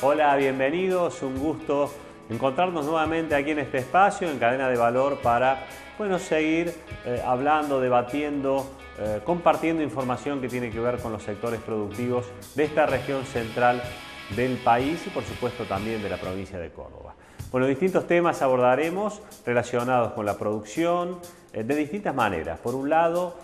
Hola, bienvenidos, un gusto encontrarnos nuevamente aquí en este espacio, en Cadena de Valor, para seguir hablando, debatiendo, compartiendo información que tiene que ver con los sectores productivos de esta región central del país y por supuesto también de la provincia de Córdoba. Bueno, distintos temas abordaremos relacionados con la producción de distintas maneras. Por un lado,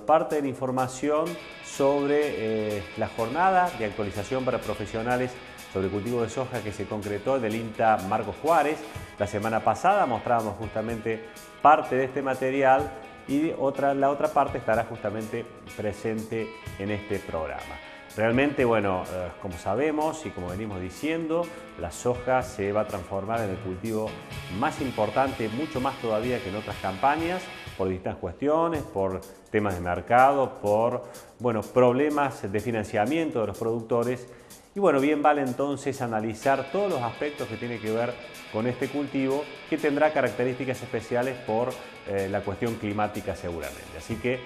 parte de la información sobre la jornada de actualización para profesionales sobre cultivo de soja que se concretó en el INTA Marcos Juárez. La semana pasada mostrábamos justamente parte de este material y la otra parte estará justamente presente en este programa. Realmente, como sabemos y como venimos diciendo, la soja se va a transformar en el cultivo más importante, mucho más todavía que en otras campañas, por distintas cuestiones, por temas de mercado, por problemas de financiamiento de los productores. Y bien vale entonces analizar todos los aspectos que tienen que ver con este cultivo, que tendrá características especiales por la cuestión climática seguramente. Así que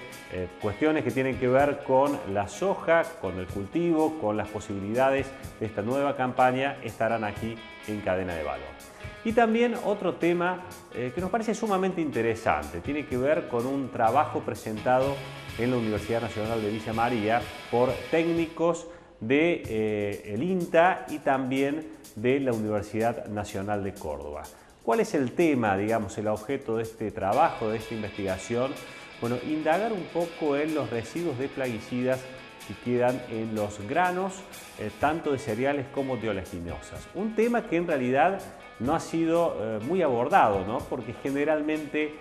cuestiones que tienen que ver con la soja, con el cultivo, con las posibilidades de esta nueva campaña estarán aquí en Cadena de Valor. Y también otro tema que nos parece sumamente interesante, tiene que ver con un trabajo presentado en la Universidad Nacional de Villa María por técnicos del INTA y también de la Universidad Nacional de Córdoba. ¿Cuál es el tema, el objeto de este trabajo, de esta investigación? Indagar un poco en los residuos de plaguicidas que quedan en los granos, tanto de cereales como de oleaginosas. Un tema que en realidad no ha sido muy abordado, ¿no? Porque generalmente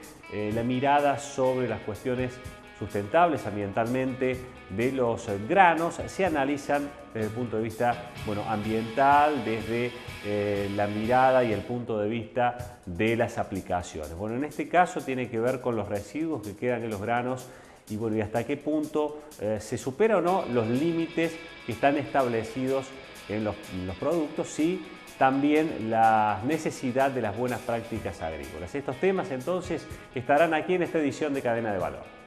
la mirada sobre las cuestiones sustentables ambientalmente de los granos se analizan desde el punto de vista ambiental, desde la mirada y el punto de vista de las aplicaciones. En este caso tiene que ver con los residuos que quedan en los granos y hasta qué punto se supera o no los límites que están establecidos en los productos y también la necesidad de las buenas prácticas agrícolas. Estos temas entonces estarán aquí en esta edición de Cadena de Valor.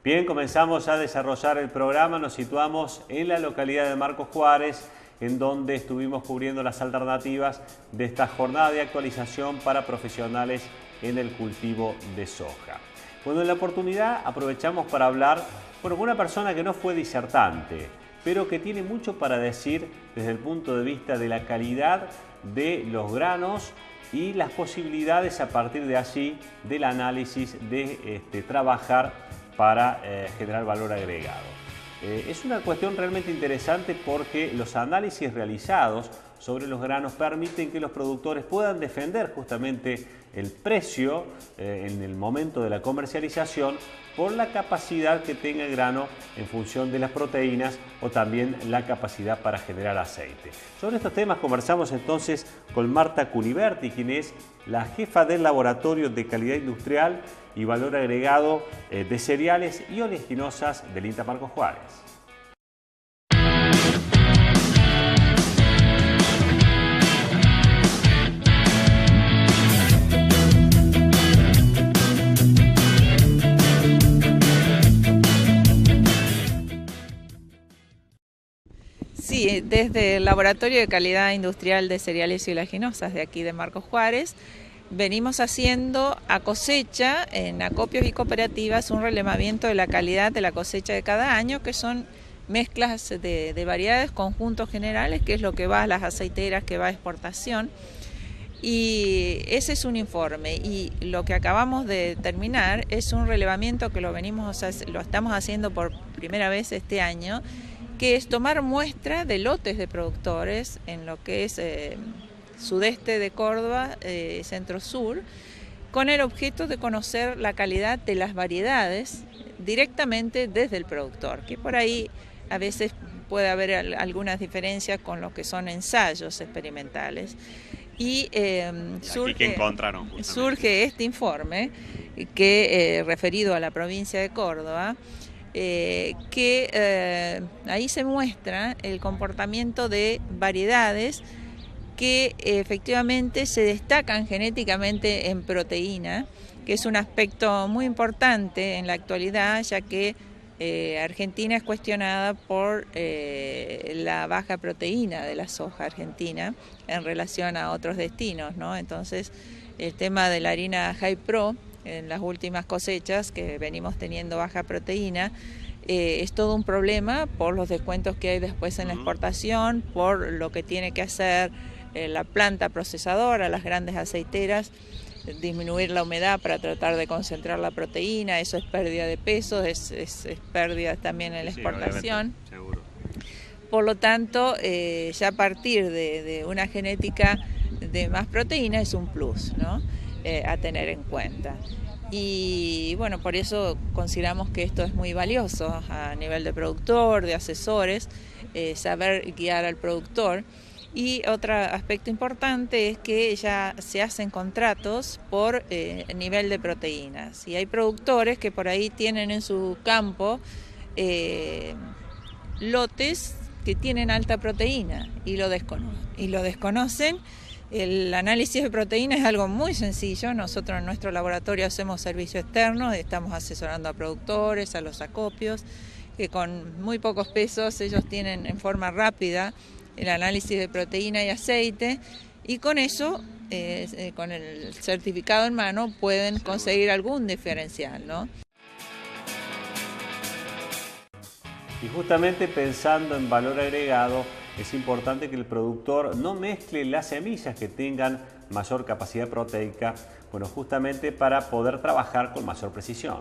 Bien, comenzamos a desarrollar el programa, nos situamos en la localidad de Marcos Juárez, en donde estuvimos cubriendo las alternativas de esta jornada de actualización para profesionales en el cultivo de soja. En la oportunidad aprovechamos para hablar con una persona que no fue disertante, pero que tiene mucho para decir desde el punto de vista de la calidad de los granos y las posibilidades a partir de allí del análisis de trabajar para generar valor agregado. Es una cuestión realmente interesante porque los análisis realizados sobre los granos permiten que los productores puedan defender justamente el precio en el momento de la comercialización por la capacidad que tenga el grano en función de las proteínas o también la capacidad para generar aceite. Sobre estos temas conversamos entonces con Marta Culiberti, quien es la jefa del Laboratorio de Calidad Industrial y Valor Agregado de Cereales y Oleaginosas del INTA Marcos Juárez. desde el Laboratorio de Calidad Industrial de Cereales y Oleaginosas de aquí de Marcos Juárez, venimos haciendo a cosecha en acopios y cooperativas un relevamiento de la calidad de la cosecha de cada año, que son mezclas de variedades, conjuntos generales, que es lo que va a las aceiteras, que va a exportación. Y ese es un informe, y lo que acabamos de terminar es un relevamiento que lo estamos haciendo por primera vez este año, que es tomar muestra de lotes de productores en lo que es sudeste de Córdoba, centro-sur, con el objeto de conocer la calidad de las variedades directamente desde el productor, que por ahí a veces puede haber algunas diferencias con lo que son ensayos experimentales. Y surge este informe que referido a la provincia de Córdoba, ahí se muestra el comportamiento de variedades que efectivamente se destacan genéticamente en proteína, que es un aspecto muy importante en la actualidad, ya que Argentina es cuestionada por la baja proteína de la soja argentina en relación a otros destinos, ¿no? Entonces, el tema de la harina High Pro en las últimas cosechas, que venimos teniendo baja proteína, es todo un problema por los descuentos que hay después en la exportación, por lo que tiene que hacer la planta procesadora, las grandes aceiteras, disminuir la humedad para tratar de concentrar la proteína. Eso es pérdida de peso, es pérdida también en la exportación. Seguro. Por lo tanto, ya a partir de una genética de más proteína es un plus, ¿no? A tener en cuenta. Y bueno, por eso consideramos que esto es muy valioso a nivel de productor, de asesores, saber guiar al productor. Y otro aspecto importante es que ya se hacen contratos por nivel de proteínas. Y hay productores que por ahí tienen en su campo lotes que tienen alta proteína y lo desconocen. El análisis de proteína es algo muy sencillo. Nosotros en nuestro laboratorio hacemos servicio externo, estamos asesorando a productores, a los acopios, que con muy pocos pesos ellos tienen en forma rápida el análisis de proteína y aceite, y con eso, con el certificado en mano, pueden conseguir algún diferencial, ¿no? Y justamente pensando en valor agregado, es importante que el productor no mezcle las semillas que tengan mayor capacidad proteica, bueno, justamente para poder trabajar con mayor precisión.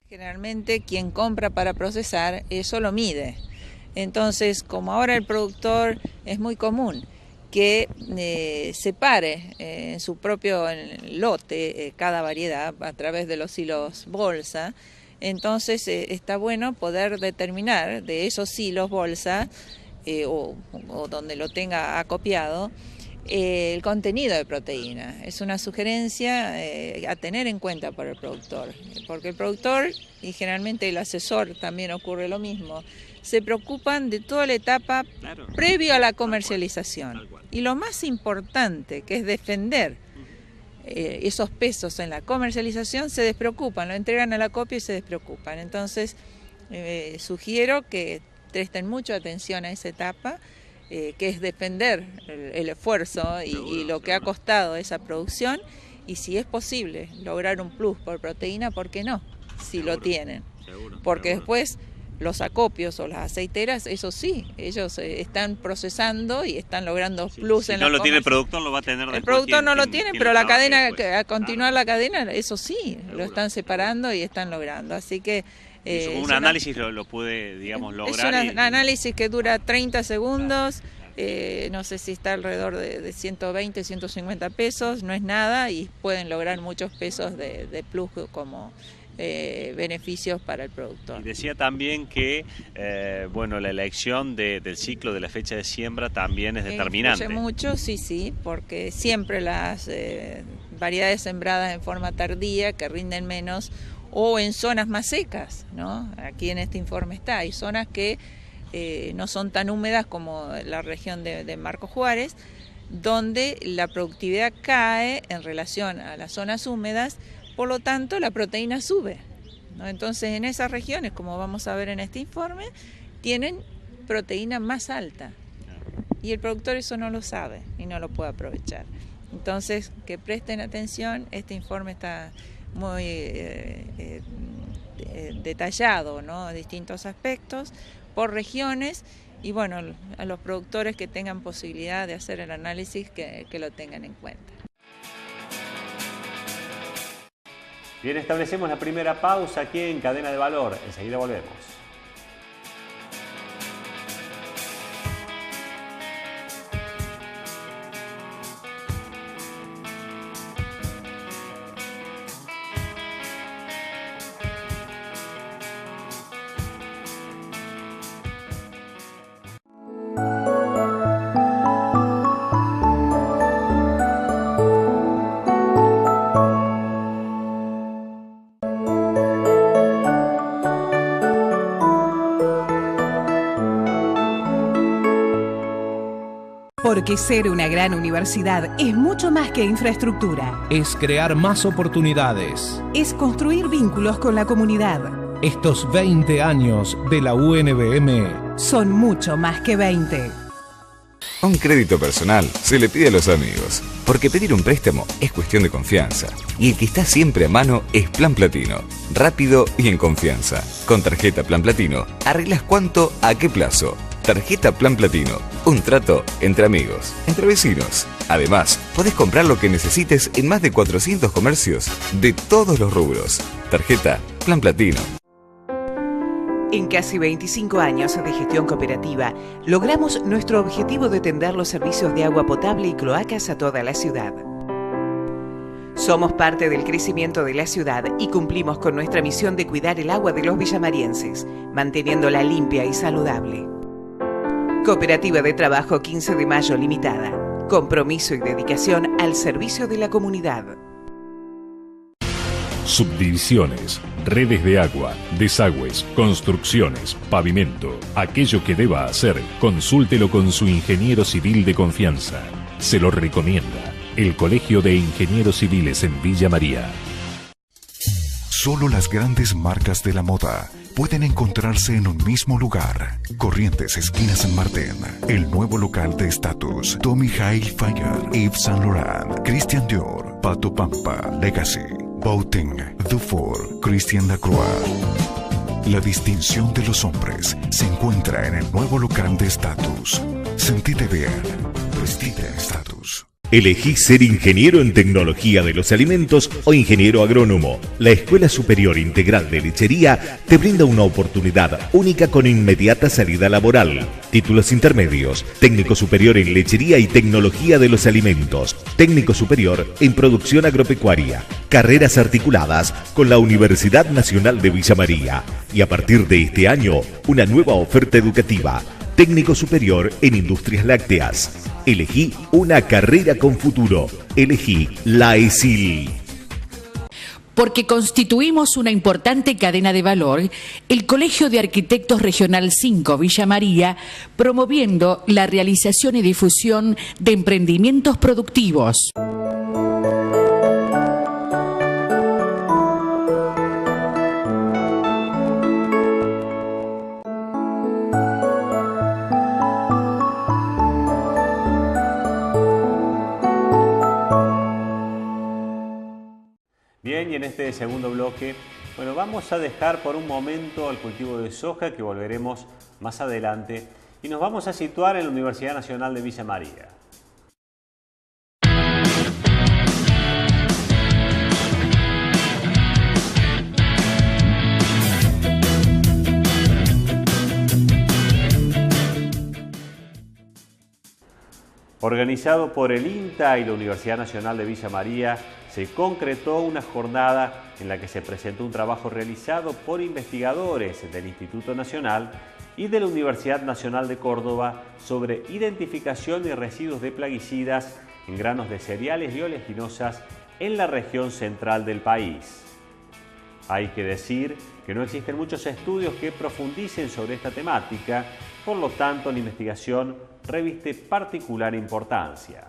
Generalmente quien compra para procesar eso lo mide. Entonces, como ahora el productor es muy común que separe en su propio lote cada variedad a través de los silos bolsa, entonces está bueno poder determinar de esos silos bolsa o donde lo tenga acopiado el contenido de proteína. Es una sugerencia a tener en cuenta para el productor, porque el productor y generalmente el asesor también ocurre lo mismo, se preocupan de toda la etapa previo a la comercialización. Y lo más importante, que es defender esos pesos en la comercialización, se despreocupan, lo entregan al acopio y se despreocupan. Entonces, sugiero que presten mucha atención a esa etapa, que es defender el esfuerzo y lo que ha costado esa producción, y si es posible lograr un plus por proteína, ¿por qué no? Si lo tienen. Porque después los acopios o las aceiteras, eso sí, ellos están procesando y están logrando plus en la comercialización. Si no lo tiene el productor, lo va a tener después. El productor no lo tiene, pero la cadena, a continuar la cadena, eso sí, lo están separando y están logrando. Así que un análisis lo puede, digamos, lograr. Es un análisis que dura 30 segundos, no sé si está alrededor de 120, 150 pesos, no es nada, y pueden lograr muchos pesos de plus como beneficios para el productor. Y decía también que bueno, la elección del ciclo de la fecha de siembra también es determinante. Mucho, sí, porque siempre las variedades sembradas en forma tardía, que rinden menos, o en zonas más secas, ¿no? Aquí en este informe está, hay zonas que no son tan húmedas como la región de Marcos Juárez, donde la productividad cae en relación a las zonas húmedas, por lo tanto la proteína sube, ¿no? Entonces en esas regiones, como vamos a ver en este informe, tienen proteína más alta. y el productor eso no lo sabe y no lo puede aprovechar. Entonces, que presten atención, este informe está muy detallado, ¿no? Distintos aspectos por regiones, y bueno, a los productores que tengan posibilidad de hacer el análisis que lo tengan en cuenta. Bien, establecemos la primera pausa aquí en Cadena de Valor. Enseguida volvemos. Porque ser una gran universidad es mucho más que infraestructura. Es crear más oportunidades. Es construir vínculos con la comunidad. Estos 20 años de la UNBM son mucho más que 20. Un crédito personal se le pide a los amigos, porque pedir un préstamo es cuestión de confianza. Y el que está siempre a mano es Plan Platino. Rápido y en confianza. Con tarjeta Plan Platino, arreglas cuánto, a qué plazo. Tarjeta Plan Platino, un trato entre amigos, entre vecinos. Además, podés comprar lo que necesites en más de 400 comercios de todos los rubros. Tarjeta Plan Platino. En casi 25 años de gestión cooperativa, logramos nuestro objetivo de tender los servicios de agua potable y cloacas a toda la ciudad. Somos parte del crecimiento de la ciudad y cumplimos con nuestra misión de cuidar el agua de los villamarienses, manteniéndola limpia y saludable. Cooperativa de Trabajo 15 de Mayo Limitada. Compromiso y dedicación al servicio de la comunidad. Subdivisiones, redes de agua, desagües, construcciones, pavimento. Aquello que deba hacer, consúltelo con su ingeniero civil de confianza. Se lo recomienda el Colegio de Ingenieros Civiles en Villa María. Solo las grandes marcas de la moda pueden encontrarse en un mismo lugar. Corrientes, esquina San Martín. El nuevo local de Status. Tommy Hilfiger, Yves Saint Laurent, Christian Dior, Pato Pampa, Legacy, Boating, Dufour, Christian Lacroix. La distinción de los hombres se encuentra en el nuevo local de Status. Sentite bien. Vestite en Status. Elegí ser ingeniero en tecnología de los alimentos o ingeniero agrónomo. La Escuela Superior Integral de Lechería te brinda una oportunidad única con inmediata salida laboral. Títulos intermedios: técnico superior en lechería y tecnología de los alimentos, técnico superior en producción agropecuaria, carreras articuladas con la Universidad Nacional de Villa María. Y a partir de este año, una nueva oferta educativa: técnico superior en industrias lácteas. Elegí una carrera con futuro. Elegí la ESIL. Porque constituimos una importante cadena de valor, el Colegio de Arquitectos Regional 5 Villa María, promoviendo la realización y difusión de emprendimientos productivos. Bien, y en este segundo bloque, bueno, vamos a dejar por un momento el cultivo de soja, que volveremos más adelante, y nos vamos a situar en la Universidad Nacional de Villa María. Organizado por el INTA y la Universidad Nacional de Villa María, se concretó una jornada en la que se presentó un trabajo realizado por investigadores del Instituto Nacional y de la Universidad Nacional de Córdoba sobre identificación de residuos de plaguicidas en granos de cereales y oleaginosas en la región central del país. Hay que decir que no existen muchos estudios que profundicen sobre esta temática, por lo tanto la investigación reviste particular importancia.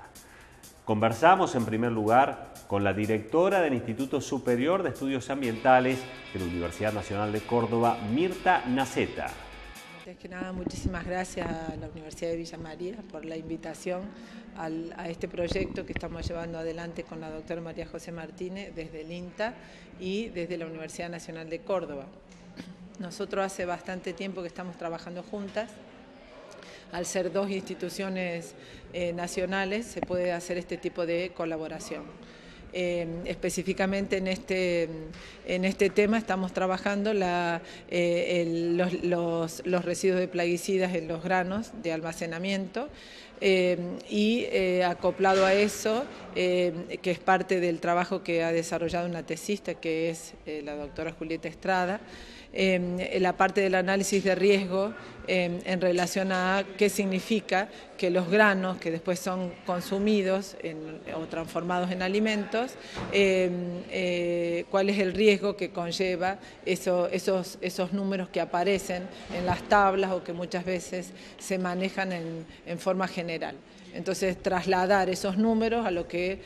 Conversamos en primer lugar con la directora del Instituto Superior de Estudios Ambientales de la Universidad Nacional de Córdoba, Mirta Naceta. Antes que nada, muchísimas gracias a la Universidad de Villa María por la invitación a este proyecto que estamos llevando adelante con la doctora María José Martínez desde el INTA y desde la Universidad Nacional de Córdoba. Nosotros hace bastante tiempo que estamos trabajando juntas. Al ser dos instituciones nacionales se puede hacer este tipo de colaboración. Específicamente en este tema estamos trabajando los residuos de plaguicidas en los granos de almacenamiento y acoplado a eso, que es parte del trabajo que ha desarrollado una tesista que es la doctora Julieta Estrada, la parte del análisis de riesgo en relación a qué significa que los granos que después son consumidos o transformados en alimentos, cuál es el riesgo que conlleva esos números que aparecen en las tablas o que muchas veces se manejan en forma general. Entonces, trasladar esos números a lo que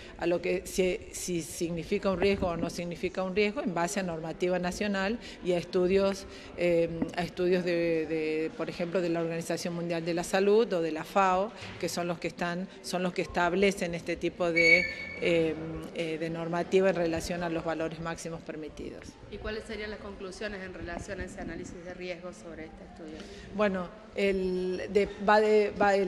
si significa un riesgo o no significa un riesgo en base a normativa nacional y a estudios por ejemplo, de la Organización Mundial de la Salud o de la FAO, que son los que establecen este tipo de normativa en relación a los valores máximos permitidos. ¿Y cuáles serían las conclusiones en relación a ese análisis de riesgo sobre este estudio? Bueno, el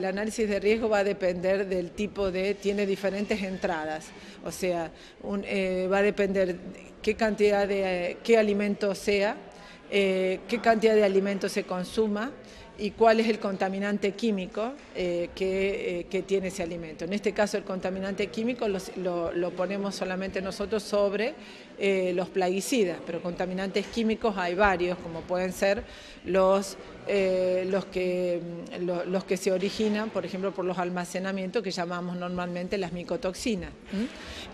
análisis de riesgo va a depender del tipo tiene diferentes entradas, o sea, va a depender qué alimento sea, qué cantidad de alimento se consuma y cuál es el contaminante químico que tiene ese alimento. En este caso el contaminante químico lo ponemos solamente nosotros sobre los plaguicidas, pero contaminantes químicos hay varios, como pueden ser los que se originan, por ejemplo, por los almacenamientos que llamamos normalmente las micotoxinas,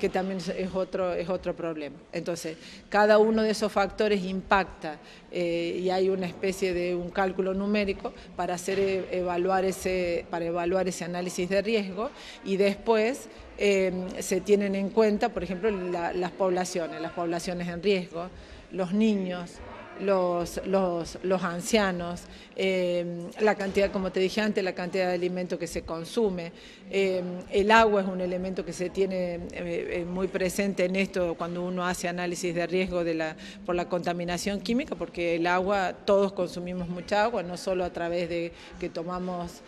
que también es otro problema. Entonces, cada uno de esos factores impacta y hay una especie de un cálculo numérico para evaluar ese análisis de riesgo y después se tienen en cuenta, por ejemplo, las poblaciones en riesgo, los niños, los ancianos, la cantidad, como te dije antes, la cantidad de alimento que se consume. El agua es un elemento que se tiene muy presente en esto cuando uno hace análisis de riesgo por la contaminación química, porque el agua, todos consumimos mucha agua, no solo a través de que tomamos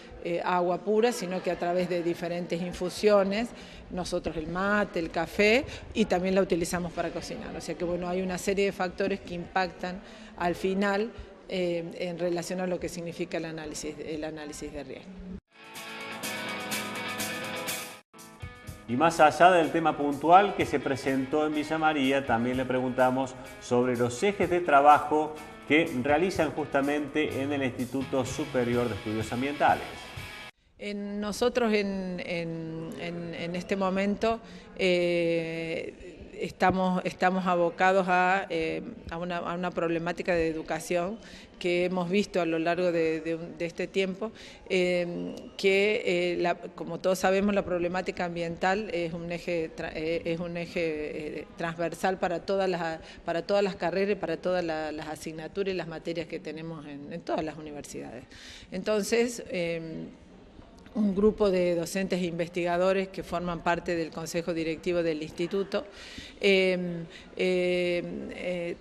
agua pura, sino que a través de diferentes infusiones, nosotros el mate, el café, y también la utilizamos para cocinar. O sea que bueno, hay una serie de factores que impactan al final en relación a lo que significa el análisis de riesgo. Y más allá del tema puntual que se presentó en Villa María, también le preguntamos sobre los ejes de trabajo que realizan justamente en el Instituto Superior de Estudios Ambientales. Nosotros en este momento estamos abocados a una problemática de educación que hemos visto a lo largo de este tiempo, como todos sabemos, la problemática ambiental es un eje transversal para todas las carreras y para todas las asignaturas y las materias que tenemos en todas las universidades. Entonces, un grupo de docentes e investigadores que forman parte del Consejo Directivo del Instituto.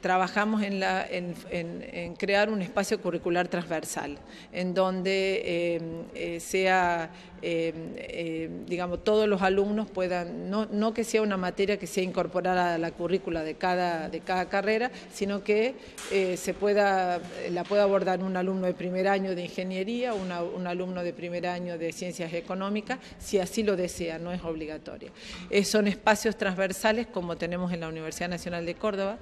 Trabajamos en crear un espacio curricular transversal, en donde digamos, todos los alumnos puedan, no que sea una materia que sea incorporada a la currícula de cada carrera, sino que la pueda abordar un alumno de primer año de ingeniería, un alumno de primer año de ciencias económicas, si así lo desea, no es obligatoria. Son espacios transversales como tenemos en la Universidad Nacional de Córdoba,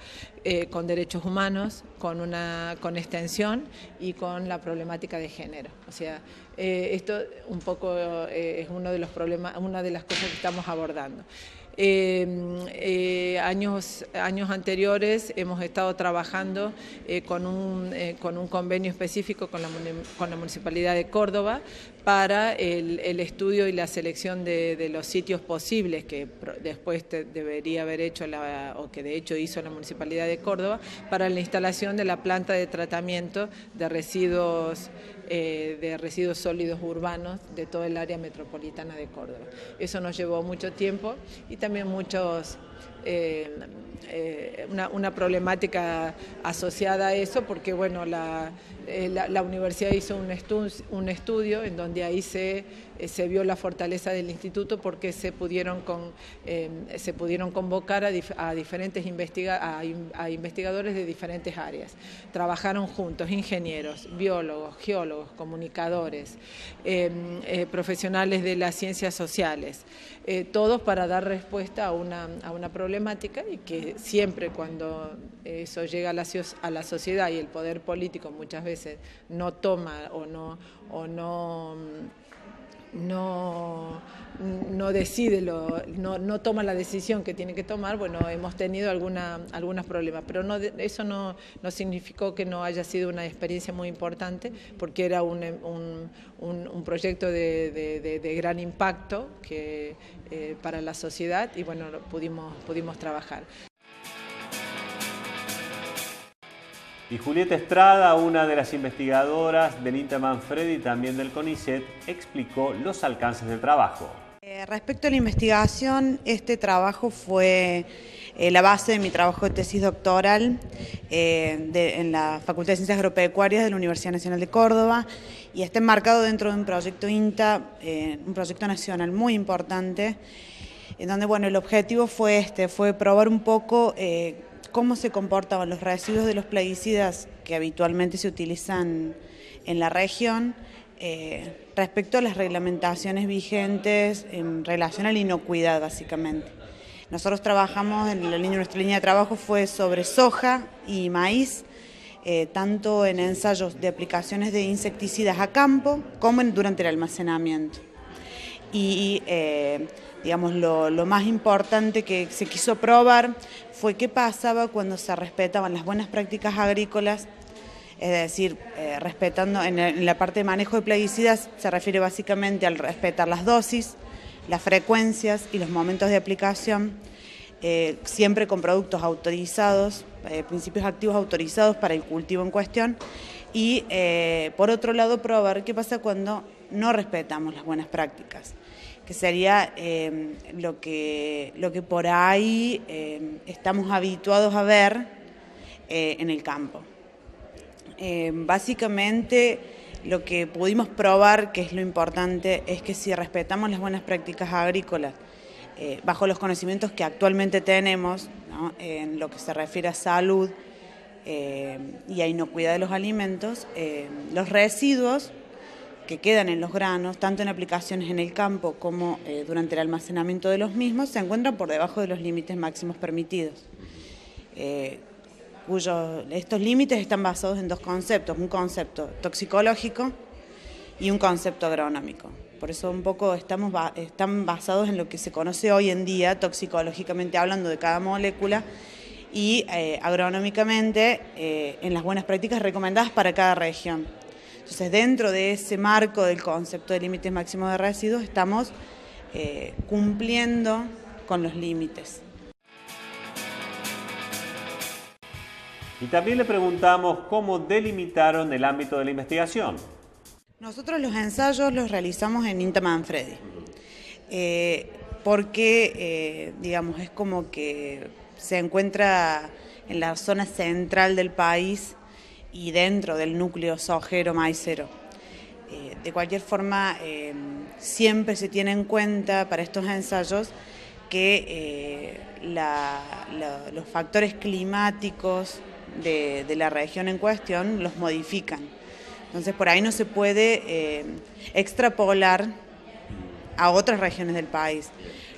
con derechos humanos, con extensión y con la problemática de género. O sea, esto un poco es uno de los problemas, una de las cosas que estamos abordando. Años anteriores hemos estado trabajando con un convenio específico con la Municipalidad de Córdoba para el estudio y la selección de los sitios posibles que después debería haber hecho, o que de hecho hizo la Municipalidad de Córdoba, para la instalación de la planta de tratamiento de residuos sólidos urbanos de todo el área metropolitana de Córdoba. Eso nos llevó mucho tiempo y también una problemática asociada a eso, porque bueno, la universidad hizo un estudio en donde ahí se vio la fortaleza del instituto, porque se pudieron convocar a diferentes investigadores de diferentes áreas. Trabajaron juntos ingenieros, biólogos, geólogos, comunicadores, profesionales de las ciencias sociales, todos para dar respuesta a una problemática, y que siempre cuando eso llega a la sociedad y el poder político muchas veces no toma no decide, no toma la decisión que tiene que tomar, bueno, hemos tenido algunos problemas, pero eso no significó que no haya sido una experiencia muy importante, porque era un proyecto de gran impacto para la sociedad, y bueno, pudimos trabajar. Y Julieta Estrada, una de las investigadoras del INTA Manfredi y también del CONICET, explicó los alcances del trabajo. Respecto a la investigación, este trabajo fue la base de mi trabajo de tesis doctoral en la Facultad de Ciencias Agropecuarias de la Universidad Nacional de Córdoba, y está enmarcado dentro de un proyecto INTA, un proyecto nacional muy importante, en donde bueno, el objetivo fue probar un poco cómo se comportaban los residuos de los plaguicidas que habitualmente se utilizan en la región respecto a las reglamentaciones vigentes en relación a la inocuidad, básicamente. Nosotros trabajamos, nuestra línea de trabajo fue sobre soja y maíz, tanto en ensayos de aplicaciones de insecticidas a campo como durante el almacenamiento. Y digamos, lo más importante que se quiso probar fue qué pasaba cuando se respetaban las buenas prácticas agrícolas, es decir, respetando en la parte de manejo de plaguicidas, se refiere básicamente al respetar las dosis, las frecuencias y los momentos de aplicación, siempre con productos autorizados, principios activos autorizados para el cultivo en cuestión, y por otro lado probar qué pasa cuando no respetamos las buenas prácticas, que sería lo que por ahí estamos habituados a ver en el campo. Básicamente lo que pudimos probar, que es lo importante, es que si respetamos las buenas prácticas agrícolas bajo los conocimientos que actualmente tenemos, ¿no?, en lo que se refiere a salud y a inocuidad de los alimentos, los residuos que quedan en los granos, tanto en aplicaciones en el campo como durante el almacenamiento de los mismos, se encuentran por debajo de los límites máximos permitidos. Estos límites están basados en dos conceptos, un concepto toxicológico y un concepto agronómico. Por eso un poco están basados en lo que se conoce hoy en día, toxicológicamente hablando de cada molécula, y agronómicamente en las buenas prácticas recomendadas para cada región. Entonces, dentro de ese marco del concepto de límites máximos de residuos, estamos cumpliendo con los límites. Y también le preguntamos cómo delimitaron el ámbito de la investigación. Nosotros los ensayos los realizamos en INTA Manfredi, porque digamos, es como que se encuentra en la zona central del país y dentro del núcleo sojero maicero. De cualquier forma, siempre se tiene en cuenta para estos ensayos que los factores climáticos de la región en cuestión los modifican. Entonces por ahí no se puede extrapolar a otras regiones del país.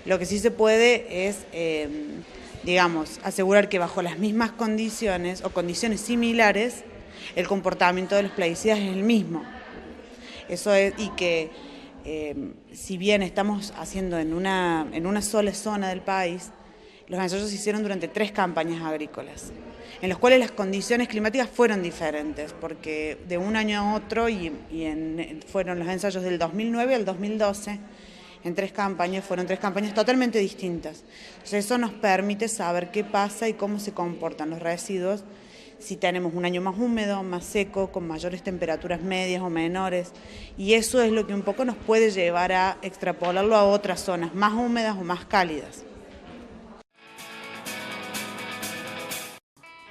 Lo que sí se puede es, digamos, asegurar que bajo las mismas condiciones o condiciones similares, el comportamiento de los plaguicidas es el mismo. Eso es, y que si bien estamos haciendo en una sola zona del país, los ensayos se hicieron durante 3 campañas agrícolas, en los cuales las condiciones climáticas fueron diferentes, porque de un año a otro, fueron los ensayos del 2009 al 2012, en 3 campañas, fueron 3 campañas totalmente distintas. Entonces eso nos permite saber qué pasa y cómo se comportan los residuos, si tenemos un año más húmedo, más seco, con mayores temperaturas medias o menores, y eso es lo que un poco nos puede llevar a extrapolarlo a otras zonas más húmedas o más cálidas.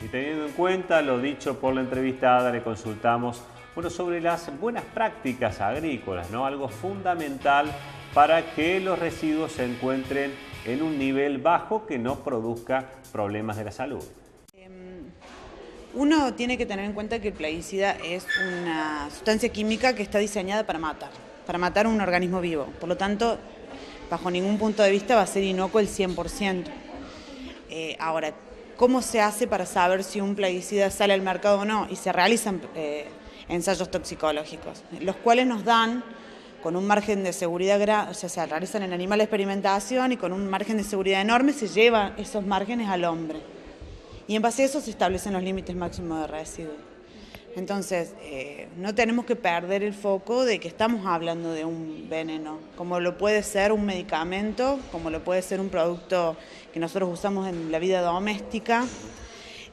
Y teniendo en cuenta lo dicho por la entrevistada, le consultamos sobre las buenas prácticas agrícolas, ¿no? Algo fundamental para que los residuos se encuentren en un nivel bajo que no produzca problemas de la salud. Uno tiene que tener en cuenta que el plaguicida es una sustancia química que está diseñada para matar un organismo vivo. Por lo tanto, bajo ningún punto de vista va a ser inocuo el 100%. Ahora, ¿cómo se hace para saber si un plaguicida sale al mercado o no? Y se realizan ensayos toxicológicos, los cuales nos dan, con un margen de seguridad, se realizan en animales de experimentación y con un margen de seguridad enorme se llevan esos márgenes al hombre. Y en base a eso se establecen los límites máximos de residuos. Entonces, no tenemos que perder el foco de que estamos hablando de un veneno, como lo puede ser un medicamento, como lo puede ser un producto que nosotros usamos en la vida doméstica.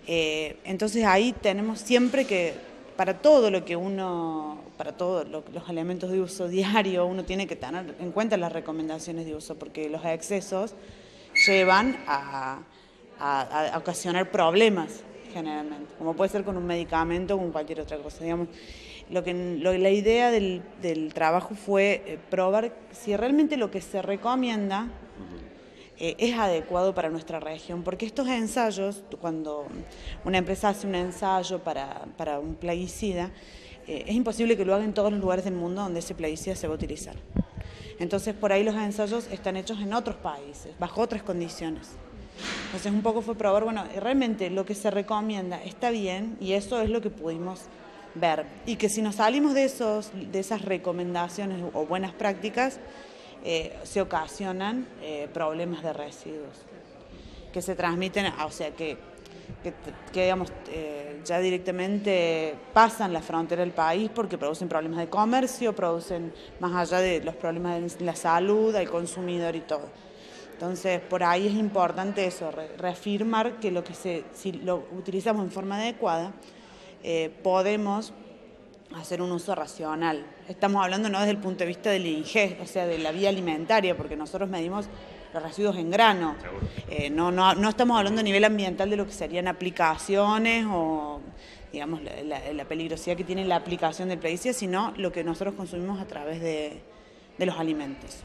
Entonces ahí tenemos siempre que, para todos los elementos de uso diario, uno tiene que tener en cuenta las recomendaciones de uso, porque los excesos llevan a ocasionar problemas generalmente, como puede ser con un medicamento o con cualquier otra cosa. Digamos, la idea del trabajo fue probar si realmente lo que se recomienda es adecuado para nuestra región, porque estos ensayos, cuando una empresa hace un ensayo para un plaguicida, es imposible que lo haga en todos los lugares del mundo donde ese plaguicida se va a utilizar. Entonces, por ahí los ensayos están hechos en otros países, bajo otras condiciones. Entonces un poco fue probar, realmente lo que se recomienda está bien, y eso es lo que pudimos ver. Y que si nos salimos de esas recomendaciones o buenas prácticas, se ocasionan problemas de residuos que se transmiten, o sea, que digamos, ya directamente pasan la frontera del país, porque producen problemas de comercio, producen más allá de los problemas de la salud, al consumidor y todo. Entonces, por ahí es importante eso, reafirmar que si lo utilizamos en forma adecuada, podemos hacer un uso racional. Estamos hablando no desde el punto de vista del ingesta, o sea, de la vía alimentaria, porque nosotros medimos los residuos en grano. No estamos hablando a nivel ambiental de lo que serían aplicaciones o, digamos, la peligrosidad que tiene la aplicación del plaguicida, sino lo que nosotros consumimos a través de los alimentos.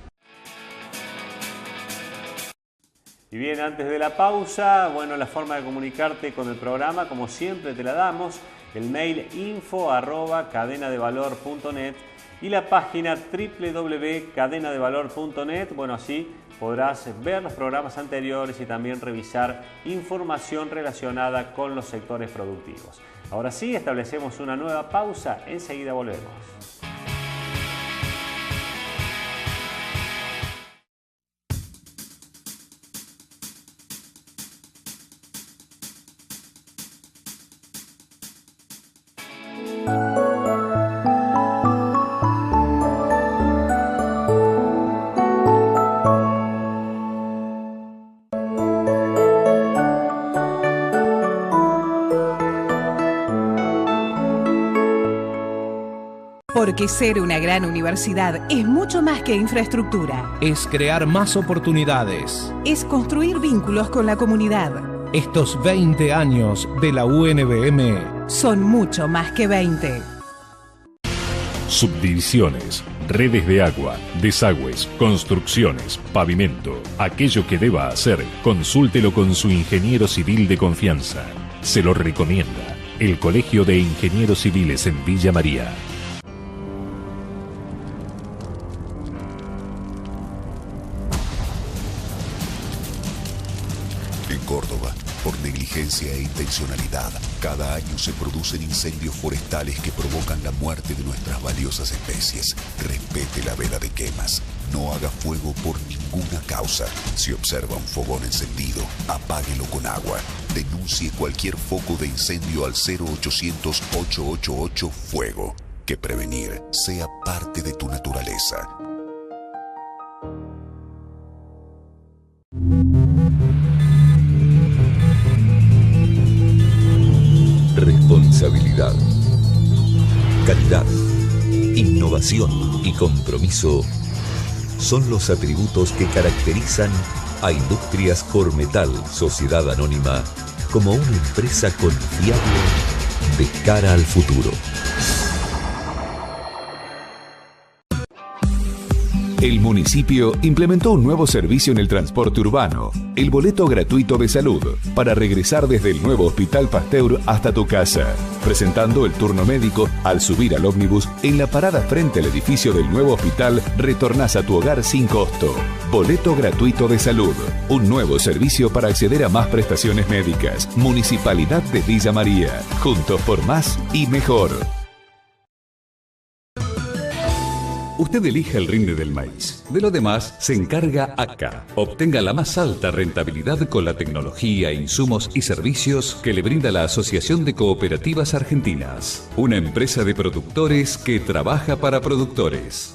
Y bien, antes de la pausa, la forma de comunicarte con el programa, como siempre te la damos, el mail info@cadenadevalor.net y la página www.cadenadevalor.net. Así podrás ver los programas anteriores y también revisar información relacionada con los sectores productivos. Ahora sí, establecemos una nueva pausa, enseguida volvemos. Porque ser una gran universidad es mucho más que infraestructura. Es crear más oportunidades. Es construir vínculos con la comunidad. Estos 20 años de la UNBM son mucho más que 20. Subdivisiones, redes de agua, desagües, construcciones, pavimento. Aquello que deba hacer, consúltelo con su ingeniero civil de confianza. Se lo recomienda el Colegio de Ingenieros Civiles en Villa María. En Córdoba, por negligencia e intencionalidad, cada año se producen incendios forestales que provocan la muerte de nuestras valiosas especies. Respete la veda de quemas. No haga fuego por ninguna causa. Si observa un fogón encendido, apáguelo con agua. Denuncie cualquier foco de incendio al 0800-888-FUEGO. Que prevenir sea parte de tu naturaleza. Responsabilidad, calidad, innovación y compromiso son los atributos que caracterizan a Industrias Cormetal Sociedad Anónima como una empresa confiable de cara al futuro. El municipio implementó un nuevo servicio en el transporte urbano, el boleto gratuito de salud, para regresar desde el nuevo Hospital Pasteur hasta tu casa, presentando el turno médico al subir al ómnibus en la parada frente al edificio del nuevo hospital. Retornás a tu hogar sin costo. Boleto gratuito de salud, un nuevo servicio para acceder a más prestaciones médicas. Municipalidad de Villa María, juntos por más y mejor. Usted elija el rinde del maíz. De lo demás se encarga ACA. Obtenga la más alta rentabilidad con la tecnología, insumos y servicios que le brinda la Asociación de Cooperativas Argentinas. Una empresa de productores que trabaja para productores.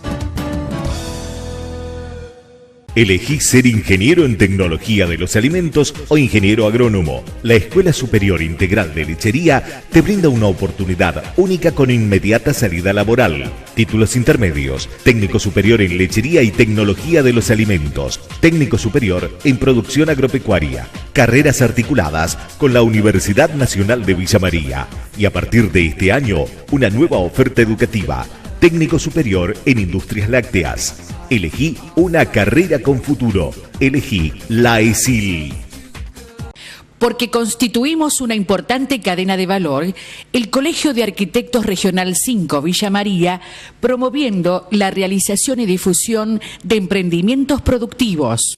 Elegí ser ingeniero en tecnología de los alimentos o ingeniero agrónomo. La Escuela Superior Integral de Lechería te brinda una oportunidad única con inmediata salida laboral. Títulos intermedios: técnico superior en lechería y tecnología de los alimentos, técnico superior en producción agropecuaria, carreras articuladas con la Universidad Nacional de Villa María. Y a partir de este año, una nueva oferta educativa: técnico superior en industrias lácteas. Elegí una carrera con futuro. Elegí la ESIL. Porque constituimos una importante cadena de valor, el Colegio de Arquitectos Regional 5 Villa María, promoviendo la realización y difusión de emprendimientos productivos.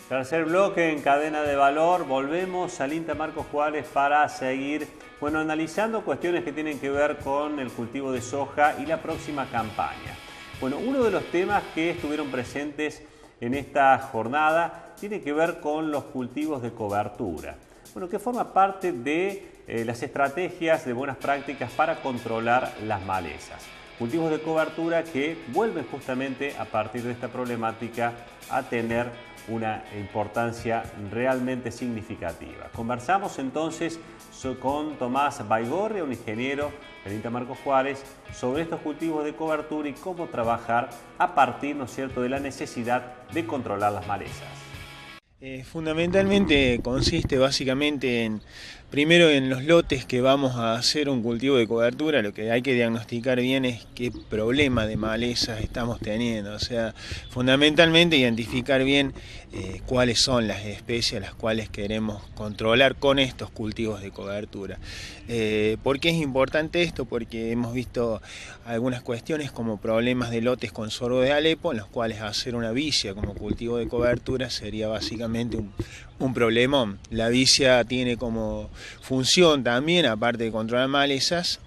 Tercer bloque en Cadena de Valor, volvemos al INTA Marcos Juárez para seguir analizando cuestiones que tienen que ver con el cultivo de soja y la próxima campaña. Uno de los temas que estuvieron presentes en esta jornada tiene que ver con los cultivos de cobertura, que forma parte de las estrategias de buenas prácticas para controlar las malezas. Cultivos de cobertura que vuelven justamente a partir de esta problemática a tener una importancia realmente significativa. Conversamos entonces con Tomás Baigorria, un ingeniero del INTA Marcos Juárez, sobre estos cultivos de cobertura y cómo trabajar a partir, ¿no es cierto?, de la necesidad de controlar las malezas. Fundamentalmente consiste básicamente primero en los lotes que vamos a hacer un cultivo de cobertura. Lo que hay que diagnosticar bien es qué problema de malezas estamos teniendo, o sea, fundamentalmente identificar bien cuáles son las especies a las cuales queremos controlar con estos cultivos de cobertura. ¿Por qué es importante esto? Porque hemos visto algunas cuestiones como problemas de lotes con sorgo de Alepo, en los cuales hacer una vicia como cultivo de cobertura sería básicamente un problemón. La vicia tiene como función también, aparte de controlar malezas,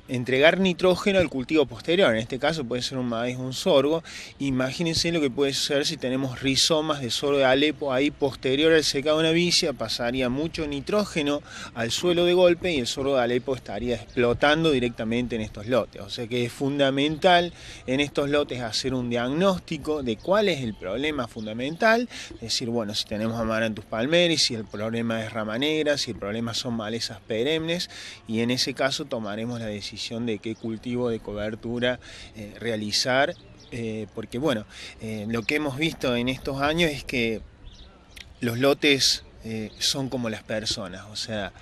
entregar nitrógeno al cultivo posterior. En este caso puede ser un maíz o un sorgo. Imagínense lo que puede suceder si tenemos rizomas de sorgo de Alepo ahí posterior al secado de una vicia. Pasaría mucho nitrógeno al suelo de golpe y el sorgo de Alepo estaría explotando directamente en estos lotes. O sea que es fundamental en estos lotes hacer un diagnóstico de cuál es el problema fundamental. Es decir, bueno, si tenemos Amaranthus palmaris, si el problema es rama negra, si el problema son malezas perennes, y en ese caso tomaremos la decisión de qué cultivo de cobertura realizar, porque bueno, lo que hemos visto en estos años es que los lotes son como las personas, o sea,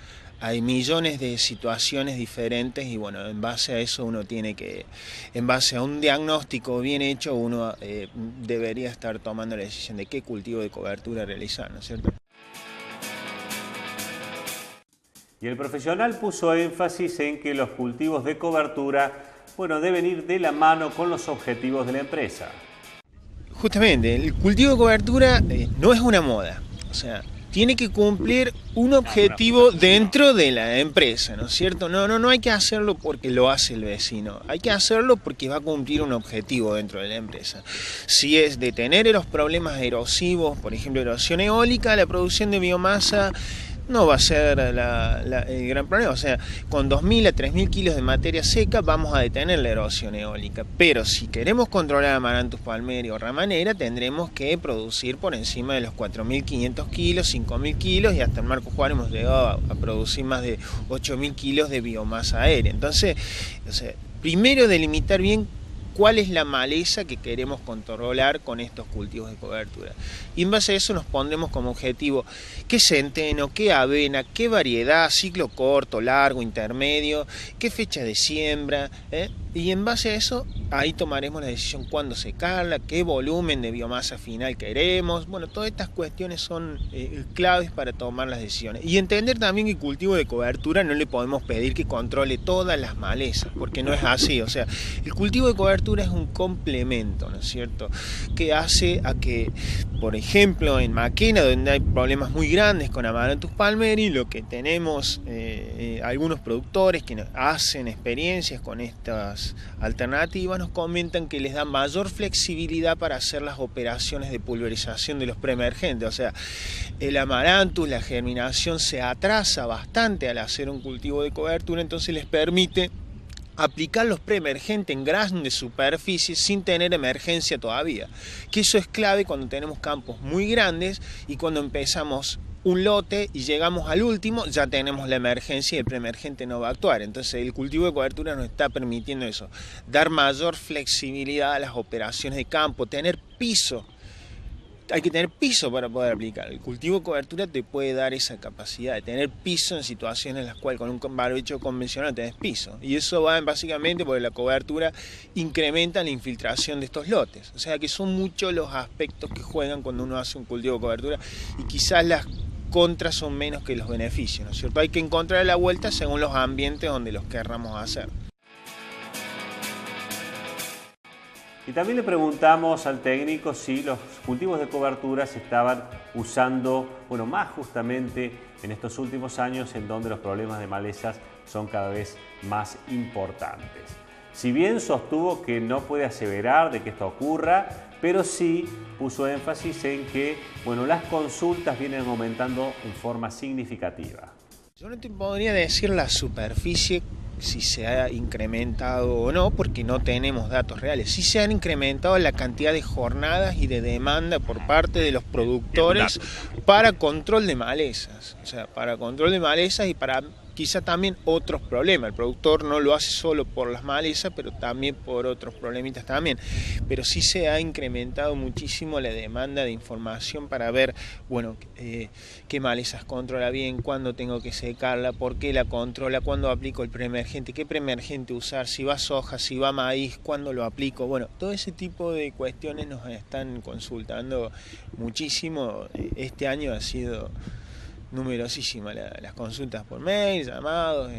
hay millones de situaciones diferentes y bueno, en base a eso uno tiene que, en base a un diagnóstico bien hecho, uno debería estar tomando la decisión de qué cultivo de cobertura realizar, ¿no es cierto? Y el profesional puso énfasis en que los cultivos de cobertura, bueno, deben ir de la mano con los objetivos de la empresa. Justamente, el cultivo de cobertura no es una moda, o sea, tiene que cumplir un objetivo dentro de la empresa, ¿no es cierto? No hay que hacerlo porque lo hace el vecino, hay que hacerlo porque va a cumplir un objetivo dentro de la empresa. Si es detener los problemas erosivos, por ejemplo, erosión eólica, la producción de biomasa no va a ser el gran problema. O sea, con 2.000 a 3.000 kilos de materia seca vamos a detener la erosión eólica. Pero si queremos controlar Amaranthus palmeri o ramanera, tendremos que producir por encima de los 4.500 kilos, 5.000 kilos y hasta en Marcos Juárez hemos llegado a producir más de 8.000 kilos de biomasa aérea. Entonces, o sea, primero delimitar bien cuál es la maleza que queremos controlar con estos cultivos de cobertura. Y en base a eso nos pondremos como objetivo qué centeno, qué avena, qué variedad, ciclo corto, largo, intermedio, qué fecha de siembra, y en base a eso ahí tomaremos la decisión cuándo secarla, qué volumen de biomasa final queremos. Bueno, todas estas cuestiones son claves para tomar las decisiones. Y entender también que el cultivo de cobertura no le podemos pedir que controle todas las malezas, porque no es así. O sea, el cultivo de cobertura es un complemento, ¿no es cierto?, que hace a que, por ejemplo, en Maquena, donde hay problemas muy grandes con Amaranthus palmeri, lo que tenemos algunos productores que hacen experiencias con estas alternativas nos comentan que les da mayor flexibilidad para hacer las operaciones de pulverización de los preemergentes. O sea, el Amaranthus, la germinación se atrasa bastante al hacer un cultivo de cobertura, entonces les permite aplicar los preemergentes en grandes superficies sin tener emergencia todavía, que eso es clave cuando tenemos campos muy grandes y cuando empezamos un lote y llegamos al último ya tenemos la emergencia y el preemergente no va a actuar. Entonces el cultivo de cobertura nos está permitiendo eso, dar mayor flexibilidad a las operaciones de campo, tener piso. Hay que tener piso para poder aplicar. El cultivo de cobertura te puede dar esa capacidad de tener piso en situaciones en las cuales con un barbecho convencional tenés piso. Y eso va básicamente porque la cobertura incrementa la infiltración de estos lotes. O sea que son muchos los aspectos que juegan cuando uno hace un cultivo de cobertura y quizás las contras son menos que los beneficios, ¿no es cierto? Hay que encontrar la vuelta según los ambientes donde los querramos hacer. Y también le preguntamos al técnico si los cultivos de cobertura se estaban usando, bueno, más justamente en estos últimos años en donde los problemas de malezas son cada vez más importantes. Si bien sostuvo que no puede aseverar de que esto ocurra, pero sí puso énfasis en que, bueno, las consultas vienen aumentando en forma significativa. Yo no te podría decir la superficie si se ha incrementado o no, porque no tenemos datos reales. Sí se han incrementado la cantidad de jornadas y de demanda por parte de los productores para control de malezas. O sea, para control de malezas y para quizá también otros problemas. El productor no lo hace solo por las malezas, pero también por otros problemitas también. Pero sí se ha incrementado muchísimo la demanda de información para ver, bueno, qué malezas controla bien, cuándo tengo que secarla, por qué la controla, cuándo aplico el preemergente, qué preemergente usar, si va soja, si va maíz, cuándo lo aplico. Bueno, todo ese tipo de cuestiones nos están consultando muchísimo. Este año ha sido numerosísimas las consultas por mail, llamados.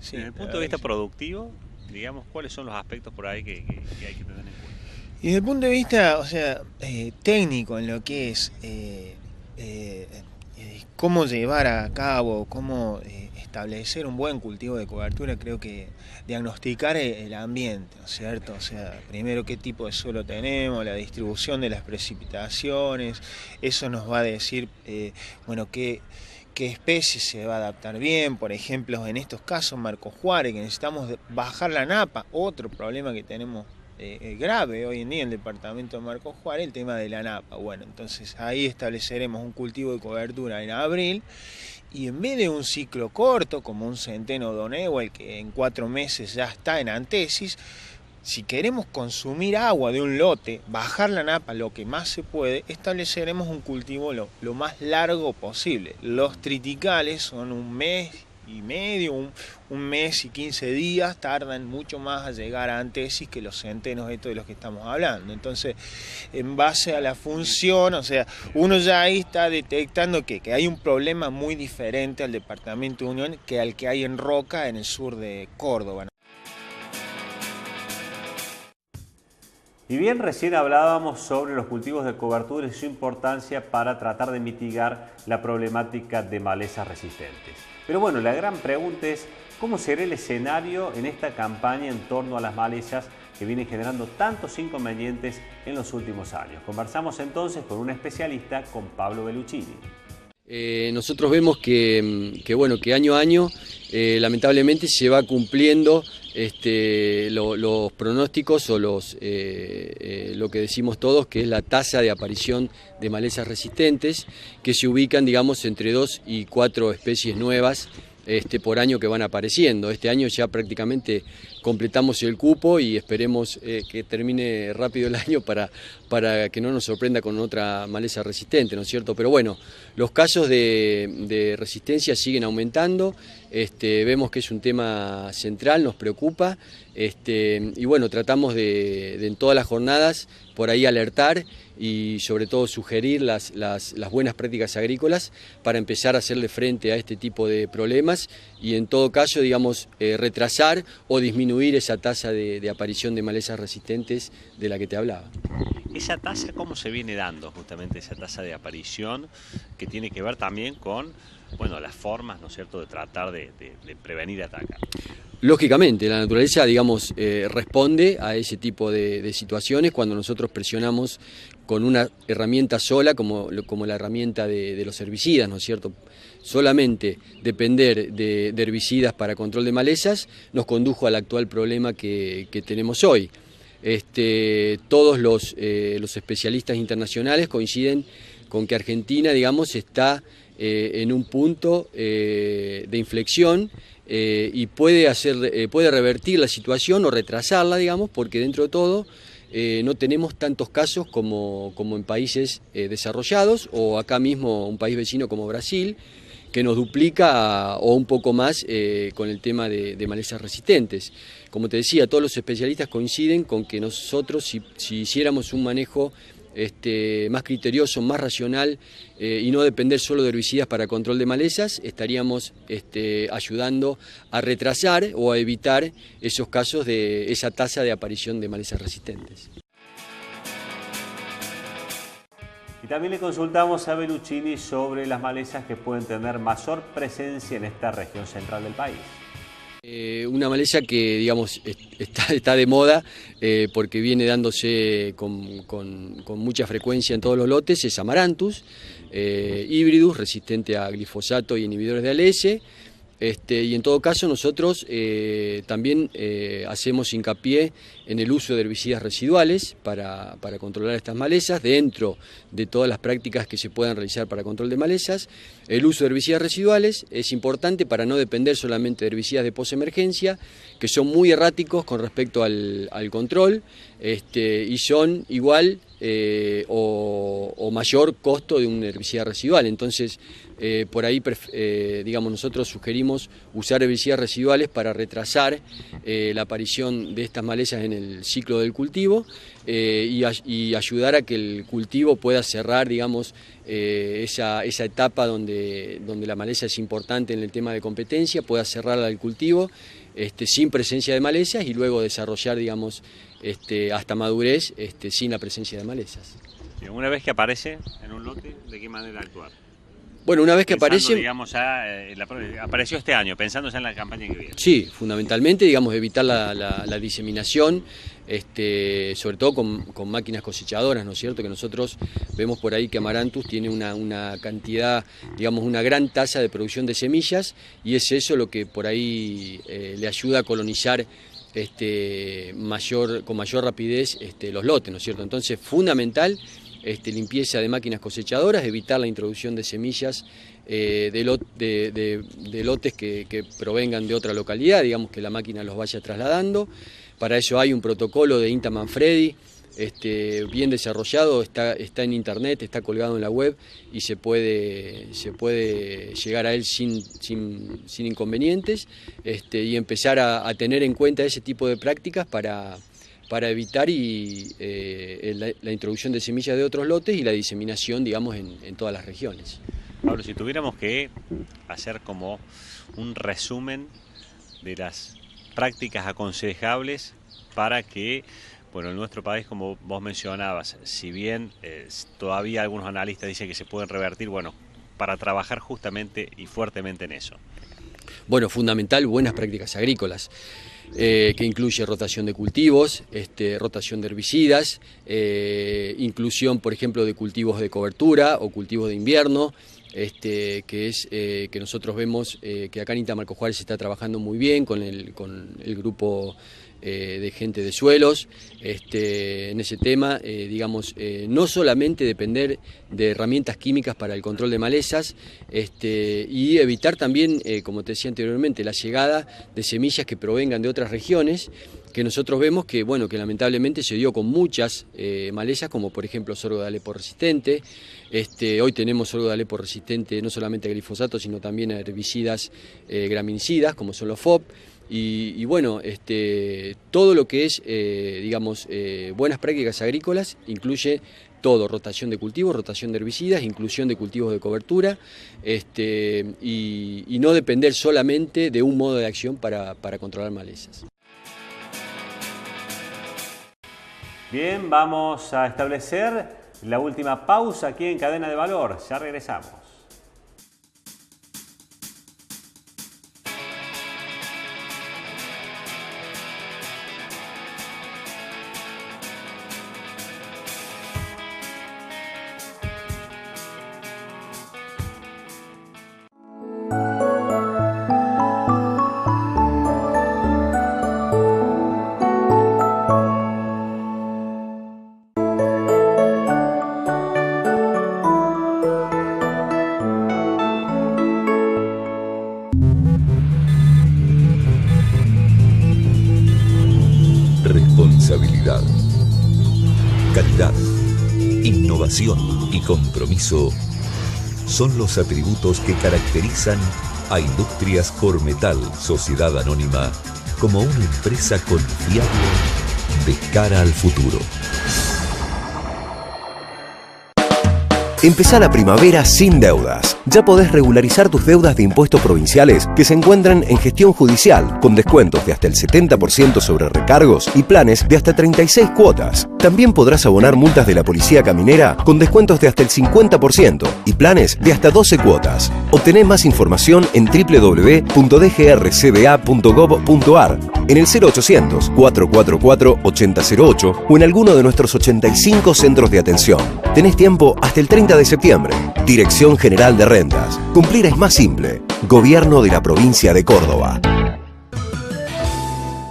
Sí, desde el punto de vista productivo, digamos, ¿cuáles son los aspectos por ahí que hay que tener en cuenta? Y desde el punto de vista, o sea, técnico, en lo que es cómo llevar a cabo, cómo establecer un buen cultivo de cobertura, creo que diagnosticar el ambiente, ¿no es cierto? O sea, primero qué tipo de suelo tenemos, la distribución de las precipitaciones, eso nos va a decir, bueno, qué especie se va a adaptar bien. Por ejemplo, en estos casos, Marcos Juárez, que necesitamos bajar la napa, otro problema que tenemos grave hoy en día en el departamento de Marcos Juárez, el tema de la napa. Bueno, entonces ahí estableceremos un cultivo de cobertura en abril y en vez de un ciclo corto como un centeno Donewell que en 4 meses ya está en antesis, si queremos consumir agua de un lote, bajar la napa lo que más se puede, estableceremos un cultivo lo más largo posible. Los triticales son 1 mes y medio, un mes y 15 días, tardan mucho más a llegar a antesis que los centenos estos de los que estamos hablando. Entonces, en base a la función, o sea, uno ya ahí está detectando que hay un problema muy diferente al departamento de Unión que al que hay en Roca, en el sur de Córdoba. Y bien, recién hablábamos sobre los cultivos de cobertura y su importancia para tratar de mitigar la problemática de malezas resistentes. Pero bueno, la gran pregunta es, ¿cómo será el escenario en esta campaña en torno a las malezas que vienen generando tantos inconvenientes en los últimos años? Conversamos entonces con un especialista, con Pablo Belluccini. Nosotros vemos que año a año lamentablemente se va cumpliendo los pronósticos o lo que decimos todos, que es la tasa de aparición de malezas resistentes, que se ubican, digamos, entre 2 y 4 especies nuevas por año que van apareciendo. Este año ya prácticamente completamos el cupo y esperemos que termine rápido el año para que no nos sorprenda con otra maleza resistente, ¿no es cierto? Pero bueno, los casos de resistencia siguen aumentando, vemos que es un tema central, nos preocupa, y bueno, tratamos de en todas las jornadas por ahí alertar y sobre todo sugerir las buenas prácticas agrícolas para empezar a hacerle frente a este tipo de problemas y en todo caso, digamos, retrasar o disminuir esa tasa de aparición de malezas resistentes de la que te hablaba. ¿Esa tasa cómo se viene dando, justamente esa tasa de aparición, que tiene que ver también con, bueno, las formas, ¿no es cierto?, de tratar de prevenir y atacar? Lógicamente, la naturaleza, digamos, responde a ese tipo de situaciones cuando nosotros presionamos con una herramienta sola, como la herramienta de los herbicidas, ¿no es cierto? Solamente depender de herbicidas para control de malezas nos condujo al actual problema que tenemos hoy. Todos los especialistas internacionales coinciden con que Argentina, digamos, está en un punto de inflexión y puede revertir la situación o retrasarla, digamos, porque dentro de todo no tenemos tantos casos como en países desarrollados o acá mismo un país vecino como Brasil, que nos duplica o un poco más con el tema de malezas resistentes. Como te decía, todos los especialistas coinciden con que nosotros, si hiciéramos un manejo más criterioso, más racional y no depender solo de herbicidas para control de malezas, estaríamos ayudando a retrasar o a evitar esos casos de esa tasa de aparición de malezas resistentes. Y también le consultamos a Belluccini sobre las malezas que pueden tener mayor presencia en esta región central del país. Una maleza que, digamos, está de moda porque viene dándose con mucha frecuencia en todos los lotes, es Amaranthus hybridus, resistente a glifosato y inhibidores de ALS. Y en todo caso nosotros también hacemos hincapié en el uso de herbicidas residuales para controlar estas malezas, dentro de todas las prácticas que se puedan realizar para control de malezas. El uso de herbicidas residuales es importante para no depender solamente de herbicidas de posemergencia, que son muy erráticos con respecto al control y son igual o mayor costo de un herbicida residual. Entonces, por ahí, digamos, nosotros sugerimos usar herbicidas residuales para retrasar la aparición de estas malezas en el ciclo del cultivo y ayudar a que el cultivo pueda cerrar, digamos, esa etapa donde la maleza es importante en el tema de competencia, pueda cerrarla el cultivo sin presencia de malezas y luego desarrollar, digamos, hasta madurez sin la presencia de malezas. Una vez que aparece en un lote, ¿de qué manera actuar? Bueno, una vez que aparece... Digamos, apareció este año, pensando ya en la campaña que viene. Sí, fundamentalmente, digamos, evitar la diseminación, sobre todo con máquinas cosechadoras, ¿no es cierto? Que nosotros vemos por ahí que Amaranthus tiene una cantidad, digamos, una gran tasa de producción de semillas y es eso lo que por ahí le ayuda a colonizar con mayor rapidez los lotes, ¿no es cierto? Entonces, fundamental limpieza de máquinas cosechadoras, evitar la introducción de semillas de lotes que provengan de otra localidad, digamos que la máquina los vaya trasladando. Para eso hay un protocolo de INTA Manfredi bien desarrollado, está en internet, está colgado en la web y se puede llegar a él sin inconvenientes, y empezar a tener en cuenta ese tipo de prácticas para evitar la introducción de semillas de otros lotes y la diseminación, digamos, en todas las regiones. Pablo, si tuviéramos que hacer como un resumen de las prácticas aconsejables para que, bueno, en nuestro país, como vos mencionabas, si bien todavía algunos analistas dicen que se pueden revertir, bueno, para trabajar justamente y fuertemente en eso. Bueno, fundamental, buenas prácticas agrícolas, que incluye rotación de cultivos, rotación de herbicidas, inclusión, por ejemplo, de cultivos de cobertura o cultivos de invierno, que nosotros vemos que acá en Itamarco Juárez se está trabajando muy bien con el grupo de gente de suelos, en ese tema, digamos, no solamente depender de herramientas químicas para el control de malezas, y evitar también, como te decía anteriormente, la llegada de semillas que provengan de otras regiones, que nosotros vemos que, bueno, que lamentablemente se dio con muchas malezas, como por ejemplo sorgo de Alepo resistente. Hoy tenemos sorgo de Alepo resistente no solamente a glifosato, sino también a herbicidas graminicidas, como son los FOP. Y bueno, todo lo que es, digamos, buenas prácticas agrícolas incluye todo: rotación de cultivos, rotación de herbicidas, inclusión de cultivos de cobertura, y no depender solamente de un modo de acción para controlar malezas. Bien, vamos a establecer la última pausa aquí en Cadena de Valor. Ya regresamos. Responsabilidad, calidad, innovación y compromiso son los atributos que caracterizan a Industrias Cormetal, Sociedad Anónima, como una empresa confiable de cara al futuro. Empezá la primavera sin deudas. Ya podés regularizar tus deudas de impuestos provinciales que se encuentran en gestión judicial, con descuentos de hasta el 70% sobre recargos y planes de hasta 36 cuotas. También podrás abonar multas de la Policía Caminera con descuentos de hasta el 50% y planes de hasta 12 cuotas. Obtené más información en www.dgrcba.gov.ar, en el 0800-444-8008 o en alguno de nuestros 85 centros de atención. Tenés tiempo hasta el 30 de septiembre. Dirección General de Rentas. Cumplir es más simple. Gobierno de la Provincia de Córdoba.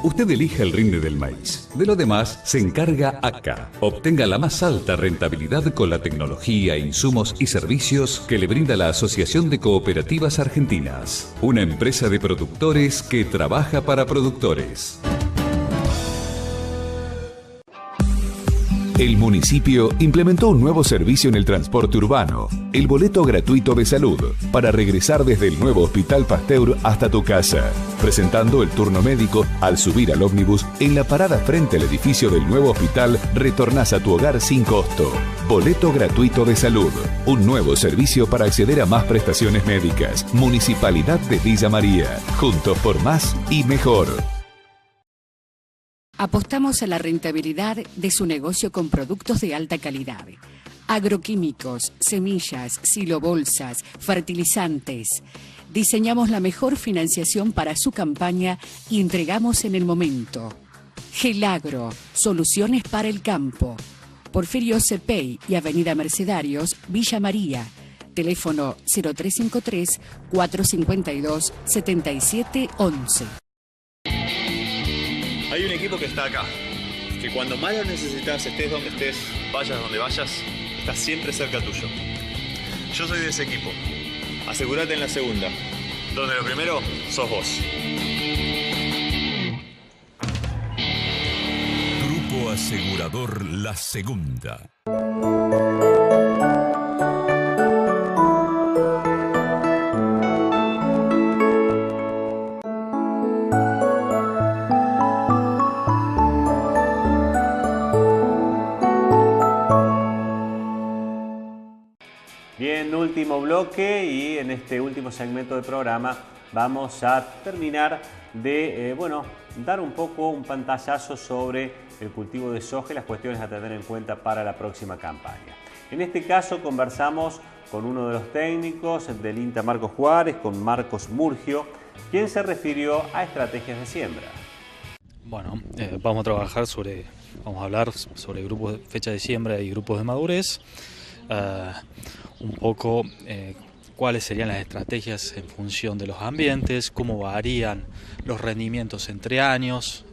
Usted elige el rinde del maíz. De lo demás se encarga ACA. Obtenga la más alta rentabilidad con la tecnología, insumos y servicios que le brinda la Asociación de Cooperativas Argentinas. Una empresa de productores que trabaja para productores. El municipio implementó un nuevo servicio en el transporte urbano, el boleto gratuito de salud, para regresar desde el nuevo Hospital Pasteur hasta tu casa, presentando el turno médico al subir al ómnibus en la parada frente al edificio del nuevo hospital. Retornás a tu hogar sin costo. Boleto gratuito de salud, un nuevo servicio para acceder a más prestaciones médicas. Municipalidad de Villa María, juntos por más y mejor. Apostamos a la rentabilidad de su negocio con productos de alta calidad. Agroquímicos, semillas, silobolsas, fertilizantes. Diseñamos la mejor financiación para su campaña y entregamos en el momento. Gelagro, soluciones para el campo. Porfirio Cepey y Avenida Mercedarios, Villa María. Teléfono 0353-452-7711. Hay un equipo que está acá, que cuando más lo necesitas, estés donde estés, vayas donde vayas, está siempre cerca tuyo. Yo soy de ese equipo. Asegúrate en la segunda, donde lo primero sos vos. Grupo Grupo Asegurador La Segunda. Bien, último bloque y en este último segmento del programa vamos a terminar de, dar un poco un pantallazo sobre el cultivo de soja y las cuestiones a tener en cuenta para la próxima campaña. En este caso conversamos con uno de los técnicos del INTA Marcos Juárez, con Marcos Murgio, quien se refirió a estrategias de siembra. Bueno, vamos a hablar sobre grupos de fecha de siembra y grupos de madurez. Un poco cuáles serían las estrategias en función de los ambientes, cómo varían los rendimientos entre años,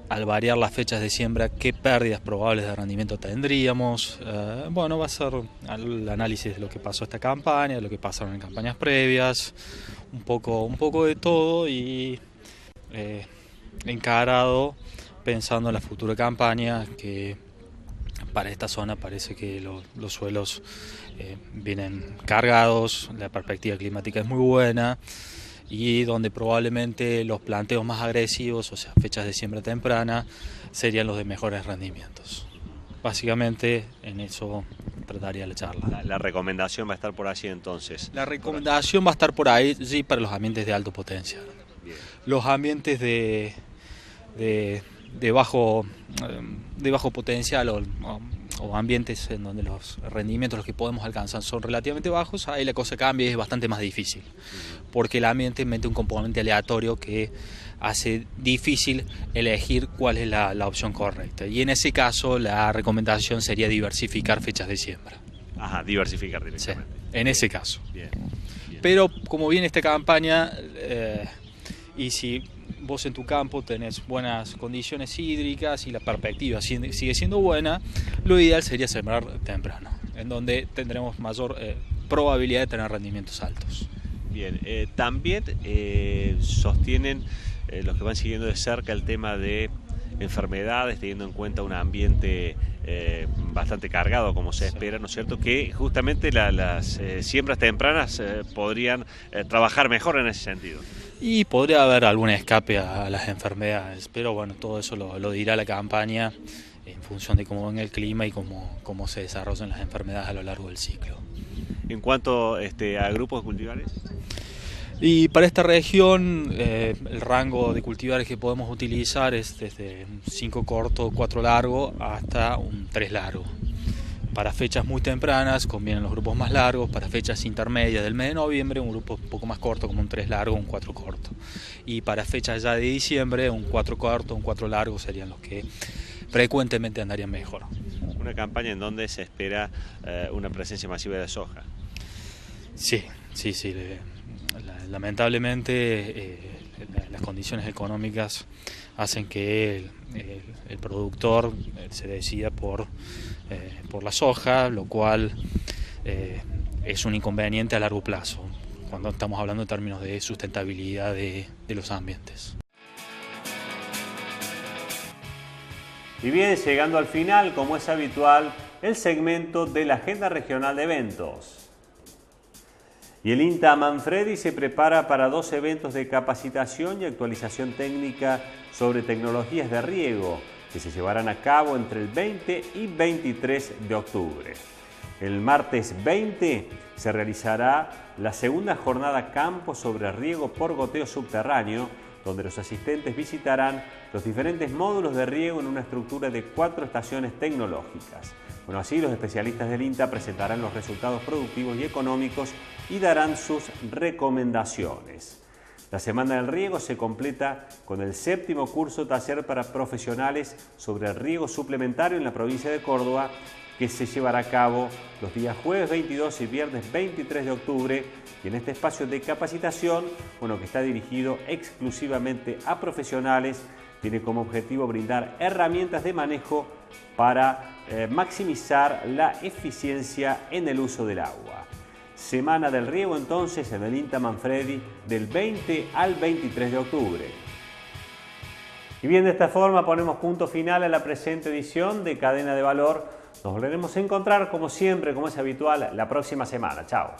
al variar las fechas de siembra, qué pérdidas probables de rendimiento tendríamos. Va a ser el análisis de lo que pasó esta campaña, de lo que pasaron en campañas previas, un poco de todo y encarado pensando en la futura campaña, que para esta zona parece que los suelos vienen cargados, la perspectiva climática es muy buena y donde probablemente los planteos más agresivos, o sea, fechas de siembra temprana, serían los de mejores rendimientos. Básicamente en eso trataría la charla. La recomendación va a estar por allí entonces. La recomendación va a estar por ahí, sí, para los ambientes de alto potencial. Bien. Los ambientes de bajo potencial o ambientes en donde los rendimientos los que podemos alcanzar son relativamente bajos, ahí la cosa cambia y es bastante más difícil, porque el ambiente mete un componente aleatorio que hace difícil elegir cuál es la opción correcta, y en ese caso la recomendación sería diversificar fechas de siembra. Ajá, diversificar directamente. Sí, en ese caso. Bien. Pero como viene esta campaña, y si vos en tu campo tenés buenas condiciones hídricas y la perspectiva sigue siendo buena, lo ideal sería sembrar temprano, en donde tendremos mayor probabilidad de tener rendimientos altos. Bien, también sostienen los que van siguiendo de cerca el tema de enfermedades, teniendo en cuenta un ambiente bastante cargado como se espera, ¿no es cierto? Que justamente las siembras tempranas podrían trabajar mejor en ese sentido. Y podría haber algún escape a las enfermedades, pero bueno, todo eso lo dirá la campaña en función de cómo venga el clima y cómo se desarrollan las enfermedades a lo largo del ciclo. En cuanto a grupos de cultivares. Y para esta región el rango de cultivares que podemos utilizar es desde un 5 corto, 4 largo hasta un 3 largo. Para fechas muy tempranas convienen los grupos más largos, para fechas intermedias del mes de noviembre un grupo un poco más corto como un 3 largo, un 4 corto. Y para fechas ya de diciembre un 4 corto, un 4 largo serían los que frecuentemente andarían mejor. Una campaña en donde se espera una presencia masiva de soja. Sí. Lamentablemente las condiciones económicas hacen que el productor se decida por la soja, lo cual es un inconveniente a largo plazo cuando estamos hablando en términos de sustentabilidad de los ambientes. Y bien, llegando al final, como es habitual, el segmento de la Agenda Regional de Eventos. Y el INTA Manfredi se prepara para 2 eventos de capacitación y actualización técnica sobre tecnologías de riego que se llevarán a cabo entre el 20 y 23 de octubre. El martes 20 se realizará la segunda jornada campo sobre riego por goteo subterráneo, donde los asistentes visitarán los diferentes módulos de riego en una estructura de 4 estaciones tecnológicas. Bueno, así los especialistas del INTA presentarán los resultados productivos y económicos y darán sus recomendaciones. La Semana del Riego se completa con el 7º curso taller para profesionales sobre el riego suplementario en la provincia de Córdoba, que se llevará a cabo los días jueves 22 y viernes 23 de octubre, y en este espacio de capacitación, que está dirigido exclusivamente a profesionales, tiene como objetivo brindar herramientas de manejo para maximizar la eficiencia en el uso del agua. Semana del Riego entonces en el INTA Manfredi del 20 al 23 de octubre. Y bien, de esta forma ponemos punto final a la presente edición de Cadena de Valor. Nos volveremos a encontrar, como siempre, como es habitual, la próxima semana. Chao.